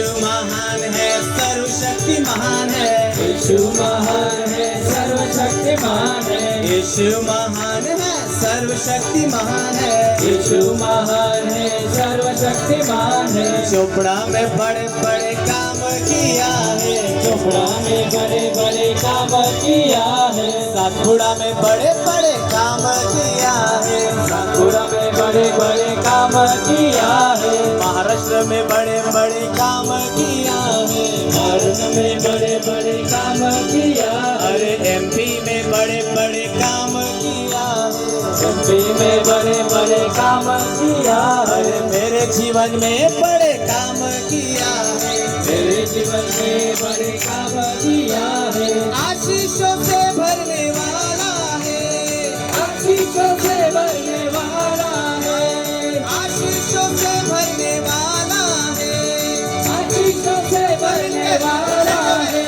यीशु महान है, सर्वशक्ति महान है। यीशु महान है, सर्वशक्तिमान है। यीशु महान है, सर्वशक्ति महान है। यीशु महान है, सर्वशक्तिमान है। चोपड़ा में बड़े बड़े काम किया है, चोपड़ा में बड़े बड़े काम किया है। सातपुड़ा में बड़े बड़े काम किया है, सातपुड़ा में बड़े बड़े काम किया है। महाराष्ट्र में बड़े बड़े काम किया है, भारत में बड़े बड़े काम किया है। अरे एमपी में बड़े बड़े काम किया है, एमपी में बड़े बड़े काम किया है। अरे मेरे जीवन में बड़े काम किया है, मेरे जीवन में बड़े काम किया है। आशीषों से भरने वाला है, आशीषों से भरने वाला है। आशीषों से भरने वाला है, आशीषों से भरने वाला है।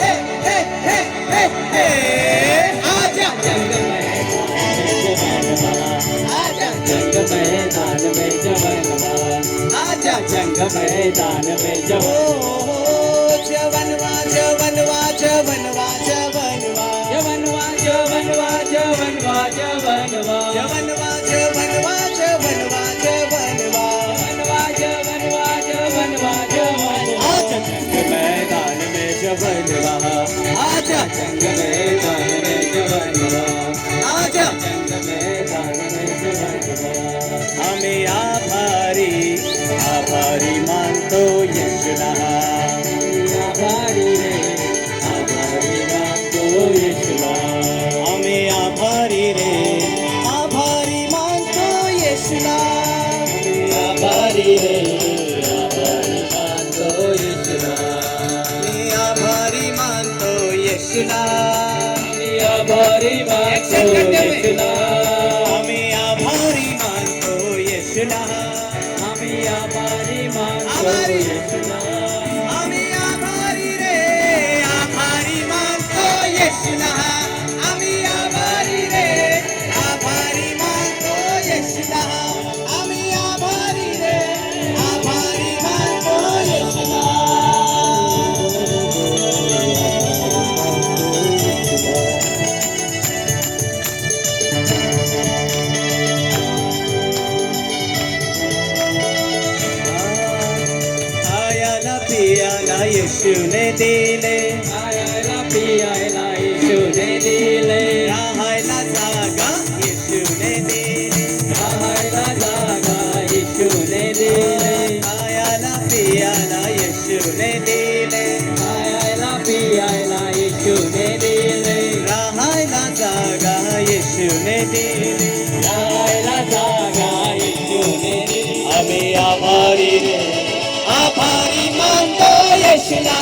हे, हे, हे, हे, हे। आजा आजा जंग मैदान में जवनवा, आजा जंग मैदान में ओ जवनवा, जवनवा जवनवा जवनवा जवनवा जवनवा जवनवा जवनवा जवनवा जवनवा जवनवा जवनवा जवनवा जवनवा जवनवा जवनवा जवनवा। आजा जंग मैदान में जवनवा, आजा जंग मैदान में जवनवा, आजा जंग मैदान में जवनवा। हमें आभारी आभारी मानतो यीशुना, आभारी रे, आभारी मानतो यीशुना। हमें आभारी रे, आभारी मानतो यीशुना, आभारी रे, आभारी मानतो यीशुना। हमें आभारी मानतो यीशुना, आभारी मानतो यीशुना। हमें आभारी मानतो यीशुना, आम्ही आभारी मानतो आभारी। यीशुना। हमें आभारी रे, आभारी मानतो यीशुना, हमें आभारी रे, आभारी मानतो यीशुना, हमें आभारी रे, आभारी मानतो यीशुना। खायला पियाला येशूने दिले, खायला पियायला येशूने दिले, राहायला जागा येशूने दिली, राहायला जागा येशूने दिले, खायला पियाला येशूने दिले, खायला पियायला येशूने दिले, राहायला जागा येशूने दिली, राहायला जागा येशूने दिले। आम्ही आभारी रे, आभारी मानतो येशूला,